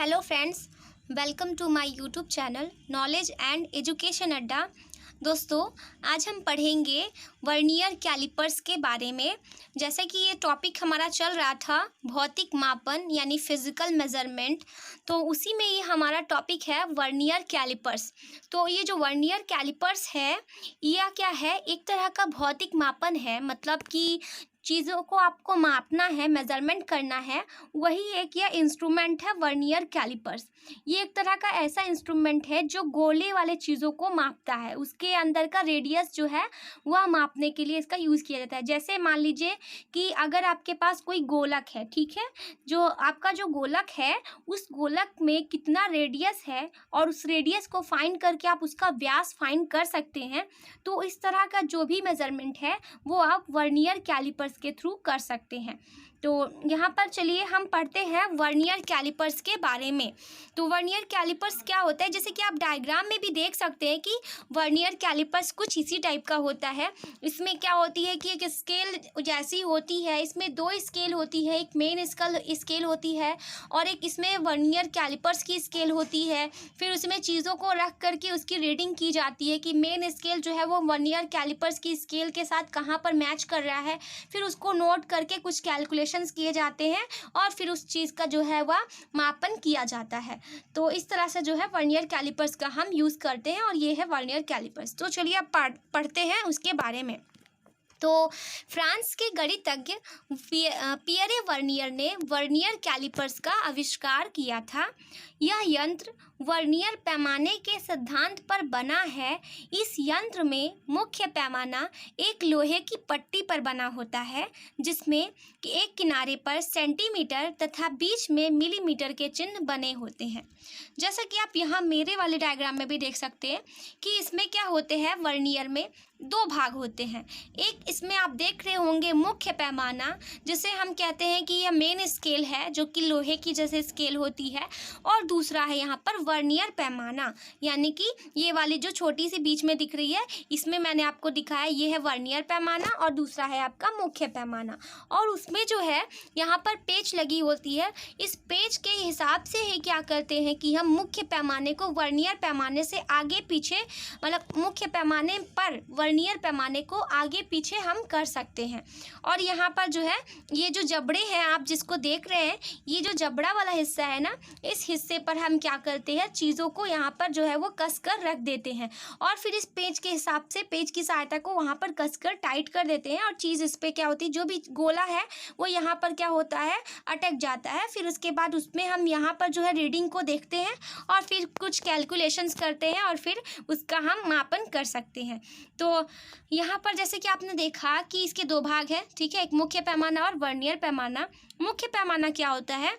Hello friends, welcome to my YouTube channel Knowledge and Education Adda. दोस्तों, आज हम पढ़ेंगे वर्नियर कैलिपर्स के बारे में। जैसे कि ये टॉपिक हमारा चल रहा था भौतिक मापन यानी फिजिकल मेजरमेंट, तो उसी में ये हमारा टॉपिक है वर्नियर कैलिपर्स। तो ये जो वर्नियर कैलिपर्स है यह क्या है, एक तरह का भौतिक मापन है। मतलब कि चीज़ों को आपको मापना है, मेजरमेंट करना है, वही एक यह इंस्ट्रूमेंट है वर्नियर कैलिपर्स। ये एक तरह का ऐसा इंस्ट्रूमेंट है जो गोले वाले चीज़ों को मापता है। उसके अंदर का रेडियस जो है वह मापने के लिए इसका यूज़ किया जाता है। जैसे मान लीजिए कि अगर आपके पास कोई गोलक है, ठीक है, जो आपका जो गोलक है उस गोलक में कितना रेडियस है और उस रेडियस को फाइंड करके आप उसका व्यास फाइंड कर सकते हैं। तो इस तरह का जो भी मेजरमेंट है वो आप वर्नियर कैलिपर्स के थ्रू कर सकते हैं। तो यहाँ पर चलिए हम पढ़ते हैं वर्नियर कैलिपर्स के बारे में। तो वर्नियर कैलिपर्स क्या होता है, जैसे कि आप डायग्राम में भी देख सकते हैं कि वर्नियर कैलिपर्स कुछ इसी टाइप का होता है। इसमें क्या होती है कि एक स्केल जैसी होती है, इसमें दो स्केल होती है, एक मेन स्केल होती है और एक इसमें वर्नियर कैलिपर्स की स्केल होती है। फिर उसमें चीज़ों को रख करके उसकी रीडिंग की जाती है कि मेन स्केल जो है वो वर्नियर कैलिपर्स की स्केल के साथ कहाँ पर मैच कर रहा है। फिर उसको नोट करके कुछ कैलकुलेशंस किए जाते हैं और फिर उस चीज़ का जो है वह मापन किया जाता है। तो इस तरह से जो है वर्नियर कैलिपर्स का हम यूज़ करते हैं और ये है वर्नियर कैलिपर्स। तो चलिए अब पढ़ते हैं उसके बारे में। तो फ्रांस के गणितज्ञ पियरे वर्नियर ने वर्नियर कैलिपर्स का आविष्कार किया था। यह यंत्र वर्नियर पैमाने के सिद्धांत पर बना है। इस यंत्र में मुख्य पैमाना एक लोहे की पट्टी पर बना होता है जिसमें एक किनारे पर सेंटीमीटर तथा बीच में मिलीमीटर के चिन्ह बने होते हैं। जैसा कि आप यहाँ मेरे वाले डायग्राम में भी देख सकते हैं कि इसमें क्या होते हैं, वर्नियर में दो भाग होते हैं। एक इसमें आप देख रहे होंगे मुख्य पैमाना, जिसे हम कहते हैं कि यह मेन स्केल है जो कि लोहे की जैसे स्केल होती है, और दूसरा है यहाँ पर वर्नियर पैमाना, यानी कि ये वाली जो छोटी सी बीच में दिख रही है इसमें मैंने आपको दिखाया ये है वर्नियर पैमाना और दूसरा है आपका मुख्य पैमाना। और उसमें जो है यहाँ पर पेच लगी होती है। इस पेच के हिसाब से ही क्या करते हैं कि हम मुख्य पैमाने को वर्नियर पैमाने से आगे पीछे, मतलब मुख्य पैमाने पर वर्नियर पैमाने को आगे पीछे हम कर सकते हैं। और यहाँ पर जो है ये जो जबड़े हैं आप जिसको देख रहे हैं, ये जो जबड़ा वाला हिस्सा है ना, इस हिस्से पर हम क्या करते हैं, चीज़ों को यहाँ पर जो है वो कस कर रख देते हैं और फिर इस पेज के हिसाब से पेज की सहायता को वहाँ पर कस कर टाइट कर देते हैं और चीज़ इस पर क्या होती है, जो भी गोला है वो यहाँ पर क्या होता है, अटक जाता है। फिर उसके बाद उसमें हम यहाँ पर जो है रीडिंग को देखते हैं और फिर कुछ कैलकुलेशंस करते हैं और फिर उसका हम मापन कर सकते हैं। तो यहाँ पर जैसे कि आपने देखा कि इसके दो भाग हैं, ठीक है, एक मुख्य पैमाना और वर्नियर पैमाना। मुख्य पैमाना क्या होता है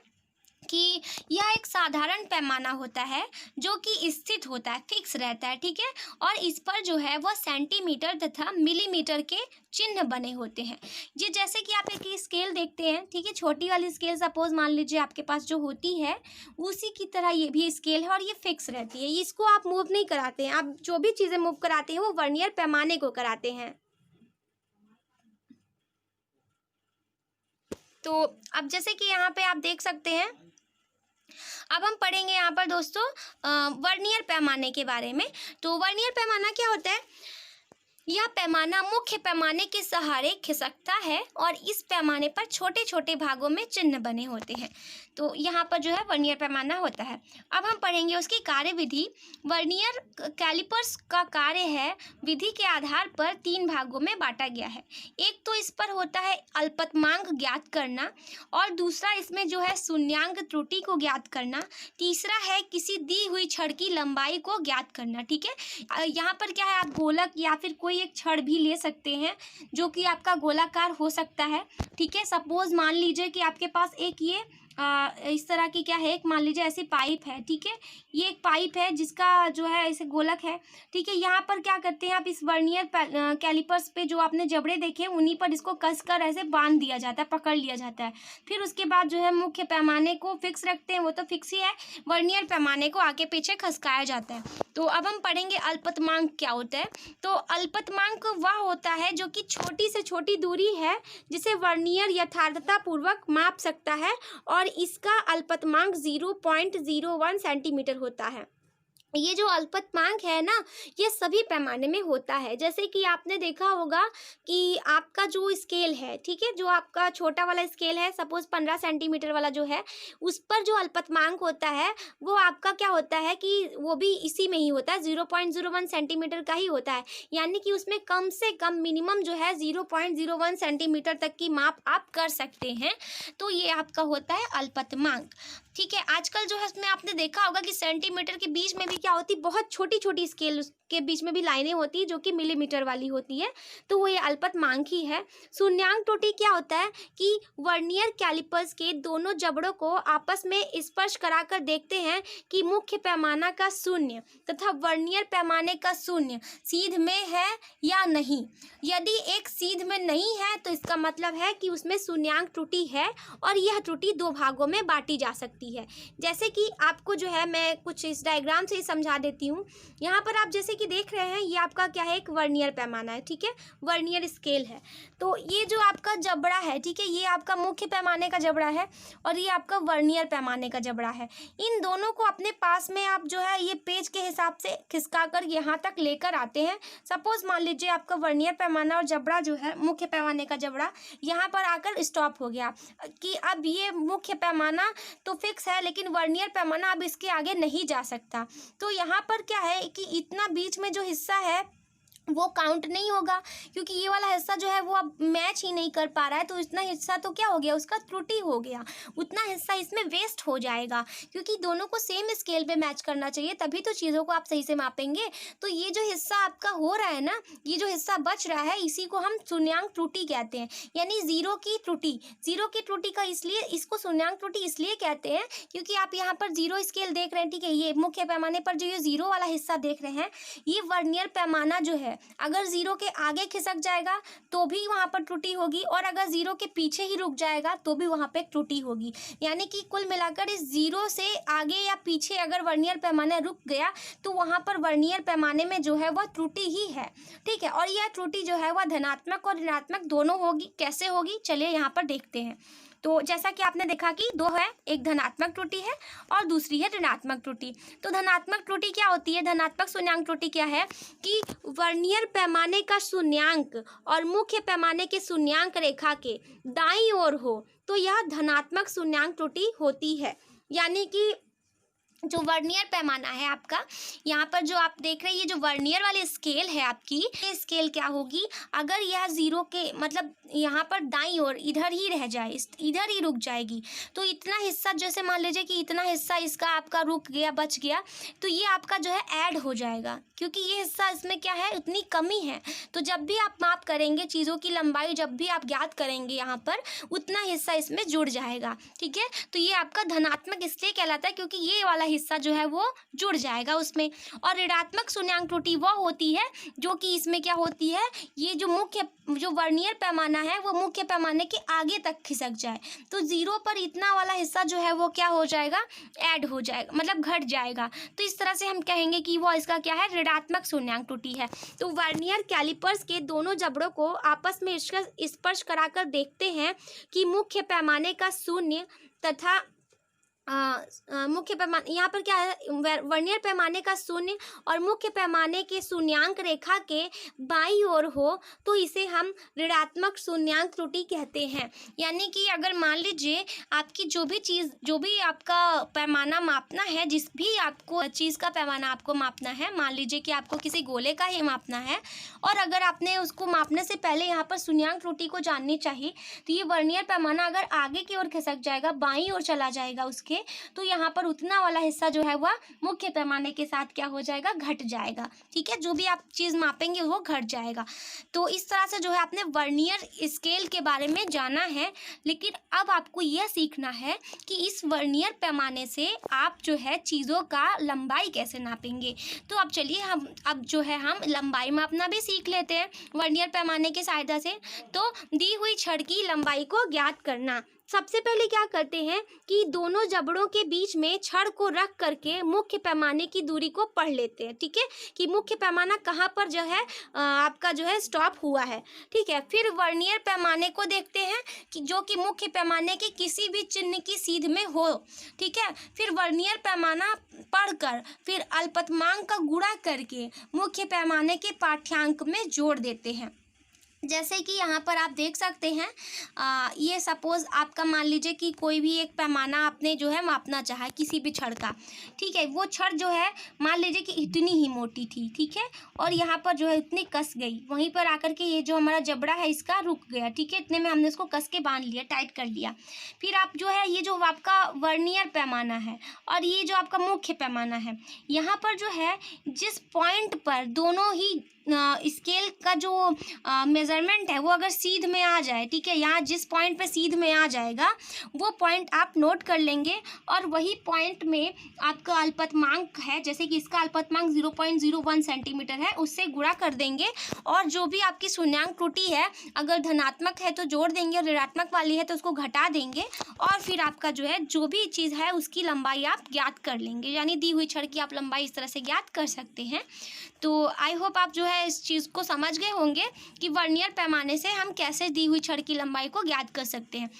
कि यह एक साधारण पैमाना होता है जो कि स्थित होता है, फिक्स रहता है, ठीक है, और इस पर जो है वह सेंटीमीटर तथा मिलीमीटर के चिन्ह बने होते हैं। ये जैसे कि आप एक स्केल देखते हैं, ठीक है, छोटी वाली स्केल सपोज मान लीजिए आपके पास जो होती है उसी की तरह ये भी स्केल है और ये फिक्स रहती है। इसको आप मूव नहीं कराते हैं, आप जो भी चीज़ें मूव कराते हैं वो वर्नियर पैमाने को कराते हैं। तो अब जैसे कि यहाँ पे आप देख सकते हैं, अब हम पढ़ेंगे यहाँ पर दोस्तों वर्नियर पैमाने के बारे में। तो वर्नियर पैमाना क्या होता है, यह पैमाना मुख्य पैमाने के सहारे खिसकता है और इस पैमाने पर छोटे छोटे भागों में चिन्ह बने होते हैं। तो यहाँ पर जो है वर्नियर पैमाना होता है। अब हम पढ़ेंगे उसकी कार्यविधि। वर्नियर कैलिपर्स का कार्य है विधि के आधार पर तीन भागों में बांटा गया है। एक तो इस पर होता है अल्पतमांक ज्ञात करना और दूसरा इसमें जो है शून्यांक त्रुटि को ज्ञात करना, तीसरा है किसी दी हुई छड़ की लंबाई को ज्ञात करना, ठीक है। यहाँ पर क्या है, आप गोलक या फिर कोई एक छड़ भी ले सकते हैं जो कि आपका गोलाकार हो सकता है, ठीक है। सपोज मान लीजिए कि आपके पास एक ये इस तरह की क्या है, एक मान लीजिए ऐसी पाइप है, ठीक है, ये एक पाइप है जिसका जो है ऐसे गोलक है, ठीक है। यहाँ पर क्या करते हैं आप, इस वर्नियर कैलिपर्स पे जो आपने जबड़े देखे उन्हीं पर इसको कसकर ऐसे बांध दिया जाता है, पकड़ लिया जाता है। फिर उसके बाद जो है मुख्य पैमाने को फिक्स रखते हैं, वो तो फिक्स ही है, वर्नियर पैमाने को आगे पीछे खसकाया जाता है। तो अब हम पढ़ेंगे अल्पतमांक क्या होता है। तो अल्पतमांक वह होता है जो कि छोटी से छोटी दूरी है जिसे वर्नियर यथार्थतापूर्वक माप सकता है और और इसका अल्पतमांक 0.01 सेंटीमीटर होता है। ये जो अल्पतमांक है ना, ये सभी पैमाने में होता है। जैसे कि आपने देखा होगा कि आपका जो स्केल है, ठीक है, जो आपका छोटा वाला स्केल है, सपोज 15 सेंटीमीटर वाला जो है, उस पर जो अल्पतमांक होता है वो आपका क्या होता है कि वो भी इसी में ही होता है, 0.01 सेंटीमीटर का ही होता है। यानी कि उसमें कम से कम मिनिमम जो है 0.01 सेंटीमीटर तक की माप आप कर सकते हैं। तो ये आपका होता है अल्पतमांक, ठीक है। आजकल जो है उसमें आपने देखा होगा कि सेंटीमीटर के बीच में भी क्या होती, बहुत छोटी छोटी स्केल के बीच में भी लाइनें होती है जो कि मिलीमीटर वाली होती है, तो वो ये अल्पतमांक ही है। शून्याङ्क त्रुटि क्या होता है कि वर्नियर कैलिपर्स के दोनों जबड़ों को आपस में स्पर्श कराकर देखते हैं कि मुख्य पैमाना का शून्य तथा वर्नियर पैमाने का शून्य सीध में है या नहीं। यदि एक सीध में नहीं है तो इसका मतलब है कि उसमें शून्याङ्क त्रुटि है, और यह त्रुटि दो भागों में बांटी जा सकती है। जैसे कि आपको जो है मैं कुछ इस डायग्राम से ही समझा देती हूँ। यहाँ पर आप जैसे कि देख रहे हैं, ये आपका क्या है, एक वर्नियर पैमाना है, ठीक है, वर्नियर स्केल है। तो ये जो आपका जबड़ा है, ठीक है, ये आपका मुख्य पैमाने का जबड़ा है और ये आपका वर्नियर पैमाने का जबड़ा है। इन दोनों को अपने पास में आप जो है ये पेज के हिसाब से खिसका कर यहाँ तक लेकर आते हैं। सपोज मान लीजिए आपका वर्नियर पैमाना और जबड़ा जो है, मुख्य पैमाने का जबड़ा, यहाँ पर आकर स्टॉप हो गया कि अब ये मुख्य पैमाना तो फिक्स है, लेकिन वर्नियर पैमाना अब इसके आगे नहीं जा सकता। तो यहाँ पर क्या है कि इतना बीच में जो हिस्सा है वो काउंट नहीं होगा, क्योंकि ये वाला हिस्सा जो है वो अब मैच ही नहीं कर पा रहा है। तो इतना हिस्सा तो क्या हो गया, उसका त्रुटि हो गया, उतना हिस्सा इसमें वेस्ट हो जाएगा, क्योंकि दोनों को सेम स्केल पे मैच करना चाहिए, तभी तो चीज़ों को आप सही से मापेंगे। तो ये जो हिस्सा आपका हो रहा है ना, ये जो हिस्सा बच रहा है, इसी को हम शून्याङ्क त्रुटि कहते हैं, यानी जीरो की त्रुटि। जीरो की त्रुटि का इसलिए इसको शून्याङ्क त्रुटि इसलिए कहते हैं क्योंकि आप यहाँ पर जीरो स्केल देख रहे हैं, ठीक है, ये मुख्य पैमाने पर जो ये जीरो वाला हिस्सा देख रहे हैं, ये वर्नियर पैमाना जो है अगर जीरो के आगे खिसक जाएगा तो भी वहाँ पर त्रुटि होगी, और अगर जीरो के पीछे ही रुक जाएगा तो भी वहाँ पे त्रुटि होगी। यानी कि कुल मिलाकर इस जीरो से आगे या पीछे अगर वर्नियर पैमाना रुक गया तो वहाँ पर वर्नियर पैमाने में जो है वह त्रुटि ही है, ठीक है। और यह त्रुटि जो है वह धनात्मक और ऋणात्मक दोनों होगी। कैसे होगी, चलिए यहाँ पर देखते हैं। तो जैसा कि आपने देखा कि दो है, एक धनात्मक त्रुटि है और दूसरी है ऋणात्मक त्रुटि। तो धनात्मक त्रुटि क्या होती है, धनात्मक शून्याङ्क त्रुटि क्या है कि वर्नियर पैमाने का शून्याङ्क और मुख्य पैमाने के शून्याङ्क रेखा के दाईं ओर हो तो यह धनात्मक शून्याङ्क त्रुटि होती है। यानी कि जो वर्नियर पैमाना है आपका, यहाँ पर जो आप देख रहे हैं, ये जो वर्नियर वाली स्केल है आपकी, ये स्केल क्या होगी, अगर यह जीरो के मतलब यहाँ पर दाईं ओर इधर ही रह जाए, इधर ही रुक जाएगी, तो इतना हिस्सा, जैसे मान लीजिए कि इतना हिस्सा इसका आपका रुक गया, बच गया, तो ये आपका जो है ऐड हो जाएगा, क्योंकि ये हिस्सा इसमें क्या है, उतनी कमी है। तो जब भी आप माप करेंगे, चीज़ों की लंबाई जब भी आप ज्ञात करेंगे, यहाँ पर उतना हिस्सा इसमें जुड़ जाएगा, ठीक है। तो ये आपका धनात्मक इसलिए कहलाता है क्योंकि ये वाला हिस्सा जो है वो जुड़ जाएगा उसमें। और ऋणात्मक शून्याङ्क त्रुटि वह होती है जो कि इसमें क्या होती है, ये जो वर्नियर पैमाना है वो मुख्य पैमाने के आगे तक खिसक जाए, तो जीरो पर इतना वाला हिस्सा जो है वो क्या हो जाएगा, ऐड हो जाएगा, मतलब घट जाएगा। तो इस तरह से हम कहेंगे कि वो इसका क्या है, ऋणात्मक शून्याङ्क त्रुटि है। तो वर्नियर कैलिपर्स के दोनों जबड़ों को आपस में स्पर्श कराकर देखते हैं कि मुख्य पैमाने का शून्य तथा मुख्य पैमाने, यहाँ पर क्या है, वर्नियर पैमाने का शून्य और मुख्य पैमाने के शून्याङ्क रेखा के बाईं ओर हो तो इसे हम ऋणात्मक शून्याङ्क त्रुटि कहते हैं। यानी कि अगर मान लीजिए आपकी जो भी आपका पैमाना मापना है, जिस भी आपको चीज़ का पैमाना आपको मापना है, मान लीजिए कि आपको किसी गोले का ही मापना है, और अगर आपने उसको मापने से पहले यहाँ पर शून्याङ्क त्रुटि को जाननी चाहिए, तो ये वर्नियर पैमाना अगर आगे की ओर खिसक जाएगा, बाईं ओर चला जाएगा उसके, तो यहाँ पर उतना वाला हिस्सा जो है वह मुख्य पैमाने के साथ क्या हो जाएगा, घट जाएगा, ठीक है। जो भी आप चीज़ मापेंगे वो घट जाएगा। तो इस तरह से जो है आपने वर्नियर स्केल के बारे में जाना है, लेकिन अब आपको यह सीखना है कि इस वर्नियर पैमाने से आप जो है चीज़ों का लंबाई कैसे नापेंगे। तो अब चलिए हम जो है हम लंबाई मापना भी सीख लेते हैं वर्नियर पैमाने की सहायता से। तो दी हुई छड़ की लंबाई को ज्ञात करना, सबसे पहले क्या करते हैं कि दोनों जबड़ों के बीच में छड़ को रख करके मुख्य पैमाने की दूरी को पढ़ लेते हैं, ठीक है, कि मुख्य पैमाना कहाँ पर जो है आपका जो है स्टॉप हुआ है, ठीक है। फिर वर्नियर पैमाने को देखते हैं कि जो कि मुख्य पैमाने के किसी भी चिन्ह की सीध में हो, ठीक है। फिर वर्नियर पैमाना पढ़कर फिर अल्पतमांक का गुणा करके मुख्य पैमाने के पाठ्यांक में जोड़ देते हैं। जैसे कि यहाँ पर आप देख सकते हैं, ये सपोज़ आपका मान लीजिए कि कोई भी एक पैमाना आपने जो है मापना चाहा किसी भी छड़ का, ठीक है। वो छड़ जो है मान लीजिए कि इतनी ही मोटी थी, ठीक है, और यहाँ पर जो है इतनी कस गई, वहीं पर आकर के ये जो हमारा जबड़ा है इसका रुक गया, ठीक है, इतने में हमने इसको कस के बांध लिया, टाइट कर लिया। फिर आप जो है ये जो आपका वर्नियर पैमाना है और ये जो आपका मुख्य पैमाना है, यहाँ पर जो है जिस पॉइंट पर दोनों ही स्केल का जो मेज़रमेंट है वो अगर सीध में आ जाए, ठीक है, यहाँ जिस पॉइंट पे सीध में आ जाएगा वो पॉइंट आप नोट कर लेंगे और वही पॉइंट में आपका अल्पतमांक है, जैसे कि इसका अल्पतमांक 0.01 सेंटीमीटर है, उससे गुणा कर देंगे और जो भी आपकी शून्यांक त्रुटि है अगर धनात्मक है तो जोड़ देंगे और ऋणात्मक वाली है तो उसको घटा देंगे और फिर आपका जो है जो भी चीज़ है उसकी लंबाई आप ज्ञात कर लेंगे, यानी दी हुई छड़ की आप लंबाई इस तरह से ज्ञात कर सकते हैं। तो आई होप आप जो है इस चीज़ को समझ गए होंगे कि वर्नियर पैमाने से हम कैसे दी हुई छड़ की लंबाई को ज्ञात कर सकते हैं।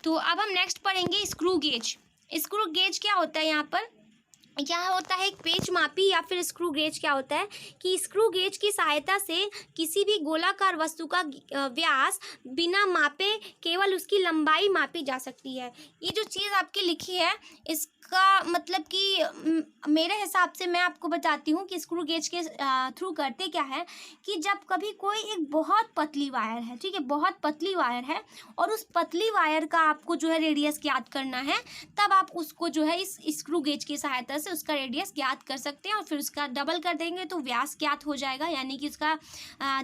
तो अब हम नेक्स्ट पढ़ेंगे स्क्रू गेज। स्क्रू गेज क्या होता है? यहाँ पर क्या होता है, एक पेच मापी या फिर स्क्रू गेज क्या होता है कि स्क्रू गेज की सहायता से किसी भी गोलाकार वस्तु का व्यास बिना मापे केवल उसकी लंबाई मापी जा सकती है। ये जो चीज़ आपकी लिखी है इसका मतलब कि मेरे हिसाब से मैं आपको बताती हूँ कि स्क्रू गेज के थ्रू करते क्या है कि जब कभी कोई एक बहुत पतली वायर है, ठीक है, बहुत पतली वायर है और उस पतली वायर का आपको जो है रेडियस ज्ञात करना है, तब आप उसको जो है इस स्क्रू गेज की सहायता से उसका रेडियस ज्ञात कर सकते हैं और फिर उसका डबल कर देंगे तो व्यास ज्ञात हो जाएगा, यानी कि उसका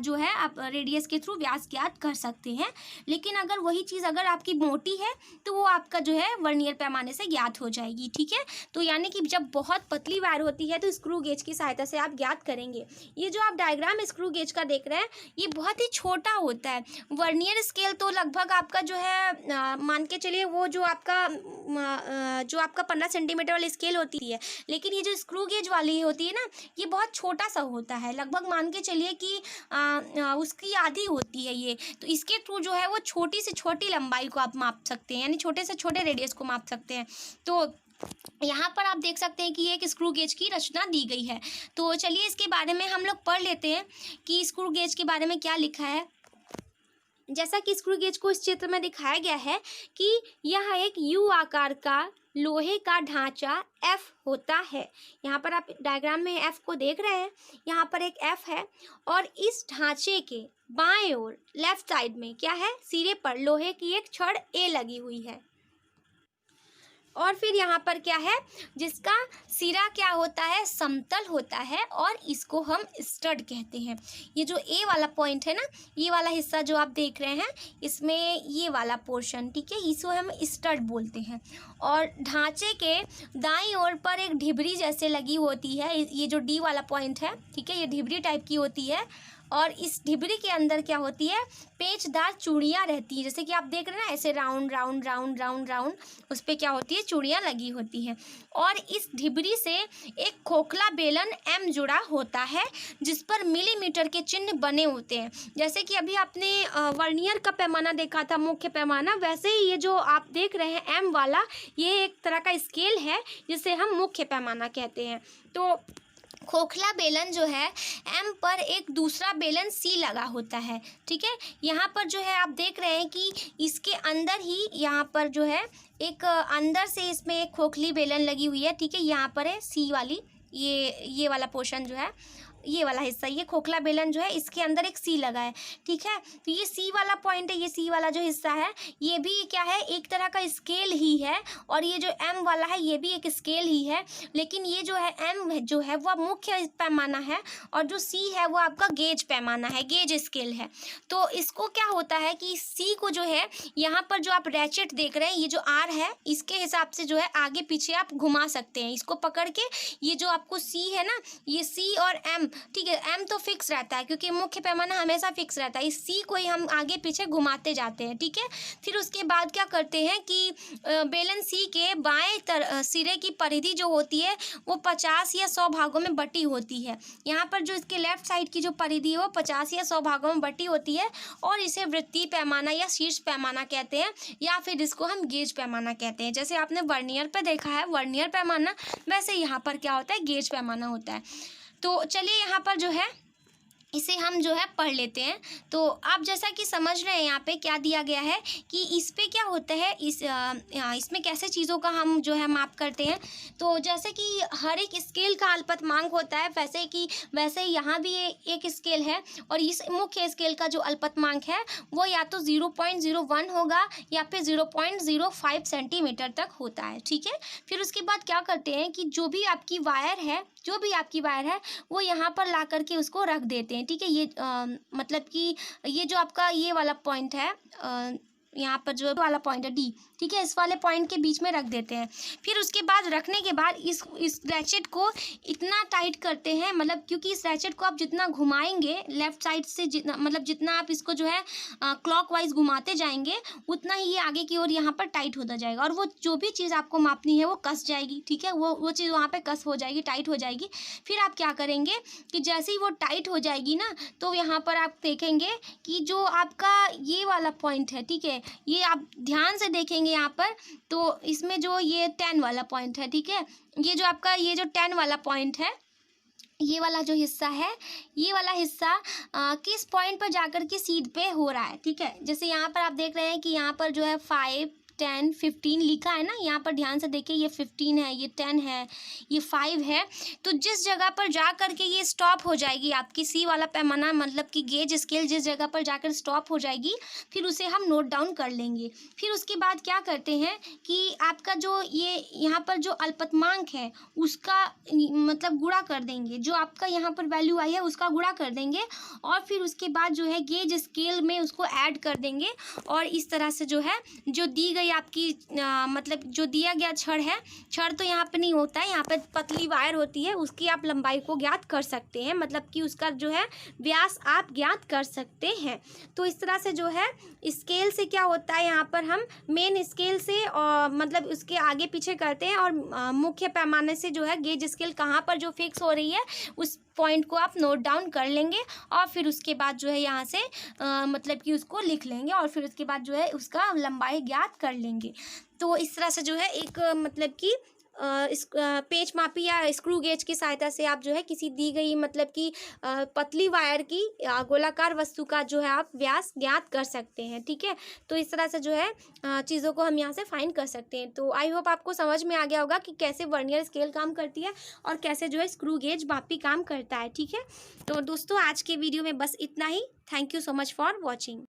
जो है आप रेडियस के थ्रू व्यास ज्ञात कर सकते हैं। लेकिन अगर वही चीज़ अगर आपकी मोटी है तो वो आपका जो है वर्नियर पैमाने से ज्ञात हो जाएगी, ठीक है। तो यानी कि जब बहुत पतली वायर होती है तो स्क्रू गेज की सहायता से आप ज्ञात करेंगे। ये जो आप डायग्राम स्क्रू गेज का देख रहे हैं ये बहुत ही छोटा होता है। वर्नियर स्केल तो लगभग आपका जो है मान के चलिए वो जो आपका 15 सेंटीमीटर वाली स्केल होती है, लेकिन ये जो स्क्रू गेज वाली होती है ना ये बहुत छोटा सा होता है, लगभग मान के चलिए कि उसकी आधी होती है ये। तो इसके थ्रू जो है वो छोटी से छोटी लंबाई को आप माप सकते हैं, यानी छोटे से छोटे रेडियस को माप सकते हैं। तो यहाँ पर आप देख सकते हैं कि एक स्क्रू गेज की रचना दी गई है। तो चलिए इसके बारे में हम लोग पढ़ लेते हैं कि स्क्रू गेज के बारे में क्या लिखा है। जैसा कि स्क्रू गेज को इस चित्र में दिखाया गया है कि यह एक यू आकार का लोहे का ढांचा F होता है। यहाँ पर आप डायग्राम में F को देख रहे हैं, यहाँ पर एक F है और इस ढांचे के बाएं ओर लेफ्ट साइड में क्या है, सिरे पर लोहे की एक छड़ A लगी हुई है और फिर यहाँ पर क्या है, जिसका सिरा क्या होता है, समतल होता है और इसको हम स्टड कहते हैं। ये जो ए वाला पॉइंट है ना, ये वाला हिस्सा जो आप देख रहे हैं इसमें ये वाला पोर्शन, ठीक है, इसको हम स्टड बोलते हैं। और ढांचे के दाईं ओर पर एक ढिबरी जैसे लगी होती है, ये जो डी वाला पॉइंट है, ठीक है, ये ढिबरी टाइप की होती है और इस ढिबरी के अंदर क्या होती है, पेचदार चूड़ियाँ रहती हैं, जैसे कि आप देख रहे हैं ना ऐसे round round round round round उस पर क्या होती है, चूड़ियाँ लगी होती हैं। और इस ढिबरी से एक खोखला बेलन M जुड़ा होता है जिस पर मिलीमीटर के चिन्ह बने होते हैं। जैसे कि अभी आपने वर्नियर का पैमाना देखा था, मुख्य पैमाना, वैसे ही ये जो आप देख रहे हैं M वाला, ये एक तरह का स्केल है जिसे हम मुख्य पैमाना कहते हैं। तो खोखला बेलन जो है M पर एक दूसरा बेलन C लगा होता है, ठीक है। यहाँ पर जो है आप देख रहे हैं कि इसके अंदर ही यहाँ पर जो है एक अंदर से इसमें एक खोखली बेलन लगी हुई है, ठीक है, यहाँ पर है C वाली, ये वाला पोर्शन जो है, ये वाला हिस्सा, ये खोखला बेलन जो है इसके अंदर एक सी लगा है, ठीक है। तो ये सी वाला पॉइंट है, ये सी वाला जो हिस्सा है ये भी क्या है, एक तरह का स्केल ही है और ये जो एम वाला है ये भी एक स्केल ही है। लेकिन ये जो है एम जो है वो मुख्य पैमाना है और जो सी है वो आपका गेज पैमाना है, गेज स्केल है। तो इसको क्या होता है कि सी को जो है यहाँ पर जो आप रैचेट देख रहे हैं, ये जो आर है इसके हिसाब से जो है आगे पीछे आप घुमा सकते हैं, इसको पकड़ के ये जो आप आपको सी है ना, ये सी और एम, ठीक है, एम तो फिक्स रहता है क्योंकि मुख्य पैमाना हमेशा फिक्स रहता है, इस सी को ही हम आगे पीछे घुमाते जाते हैं, ठीक है। फिर उसके बाद क्या करते हैं कि बेलन सी के बाएं सिरे की परिधि जो होती है वो 50 या 100 भागों में बटी होती है। यहाँ पर जो इसके लेफ्ट साइड की जो परिधि है वो 50 या 100 भागों में बटी होती है और इसे वृत्तीय पैमाना या शीर्ष पैमाना कहते हैं, या फिर इसको हम गेज पैमाना कहते हैं। जैसे आपने वर्नियर पे देखा है वर्नियर पैमाना, वैसे यहाँ पर क्या होता है, गेज पैमाना होता है। तो चलिए यहाँ पर जो है इसे हम जो है पढ़ लेते हैं। तो आप जैसा कि समझ रहे हैं यहाँ पे क्या दिया गया है कि इस पे क्या होता है, इसमें कैसे चीज़ों का हम जो है माप करते हैं। तो जैसे कि हर एक स्केल का अल्पतमांक होता है, वैसे यहाँ भी एक स्केल है और इस मुख्य स्केल का जो अल्पतमांक है वो या तो 0.01 होगा या फिर 0.05 सेंटीमीटर तक होता है, ठीक है। फिर उसके बाद क्या करते हैं कि जो भी आपकी वायर है वो यहाँ पर ला करके उसको रख देते हैं, ठीक है। ये मतलब कि ये जो आपका ये वाला पॉइंट है, यहाँ पर जो वाला पॉइंट है डी, ठीक है, इस वाले पॉइंट के बीच में रख देते हैं। फिर उसके बाद रखने के बाद इस रैचेट को इतना टाइट करते हैं, मतलब क्योंकि इस रैचेट को आप जितना घुमाएंगे लेफ्ट साइड से, जितना आप इसको जो है क्लॉकवाइज घुमाते जाएंगे उतना ही ये आगे की ओर यहाँ पर टाइट होता जाएगा और वो जो भी चीज़ आपको मापनी है वो कस जाएगी, ठीक है, वो चीज़ वहाँ पर कस हो जाएगी, टाइट हो जाएगी। फिर आप क्या करेंगे कि जैसे ही वो टाइट हो जाएगी ना, तो यहाँ पर आप देखेंगे कि जो आपका ये वाला पॉइंट है, ठीक है, ये आप ध्यान से देखेंगे यहाँ पर, तो इसमें जो ये 10 वाला पॉइंट है, ठीक है, ये जो आपका ये जो 10 वाला पॉइंट है, ये वाला जो हिस्सा है, ये वाला हिस्सा किस पॉइंट पर जाकर के सीध पे हो रहा है, ठीक है। जैसे यहाँ पर आप देख रहे हैं कि यहाँ पर जो है 5, 10, 15 लिखा है ना, यहाँ पर ध्यान से देखिए, ये 15 है, ये 10 है, ये 5 है। तो जिस जगह पर जा करके ये स्टॉप हो जाएगी आपकी सी वाला पैमाना, मतलब कि गेज स्केल जिस जगह पर जाकर स्टॉप हो जाएगी, फिर उसे हम नोट डाउन कर लेंगे। फिर उसके बाद क्या करते हैं कि आपका जो ये यहाँ पर जो अल्पतमांक है उसका मतलब गुणा कर देंगे, जो आपका यहाँ पर वैल्यू आई है उसका गुणा कर देंगे और फिर उसके बाद जो है गेज स्केल में उसको ऐड कर देंगे और इस तरह से जो है जो दी गई आपकी मतलब जो दिया गया छड़ तो यहाँ पे नहीं होता है, यहाँ पे पतली वायर होती है, उसकी आप लंबाई को ज्ञात कर सकते हैं, मतलब कि उसका जो है व्यास आप ज्ञात कर सकते हैं। तो इस तरह से जो है स्केल से क्या होता है, यहाँ पर हम मेन स्केल से और मतलब उसके आगे पीछे करते हैं और मुख्य पैमाने से जो है गेज स्केल कहाँ पर जो फिक्स हो रही है उस पॉइंट को आप नोट डाउन कर लेंगे और फिर उसके बाद जो है यहाँ से मतलब कि उसको लिख लेंगे और फिर उसके बाद जो है उसका लंबाई ज्ञात कर लेंगे। तो इस तरह से जो है एक मतलब कि इस पेच मापी या स्क्रू गेज की सहायता से आप जो है किसी दी गई मतलब कि पतली वायर की गोलाकार वस्तु का जो है आप व्यास ज्ञात कर सकते हैं, ठीक है। तो इस तरह से जो है चीज़ों को हम यहाँ से फाइंड कर सकते हैं। तो आई होप आपको समझ में आ गया होगा कि कैसे वर्नियर स्केल काम करती है और कैसे जो है स्क्रू गेज मापी काम करता है, ठीक है। तो दोस्तों आज के वीडियो में बस इतना ही। Thank you so much for watching.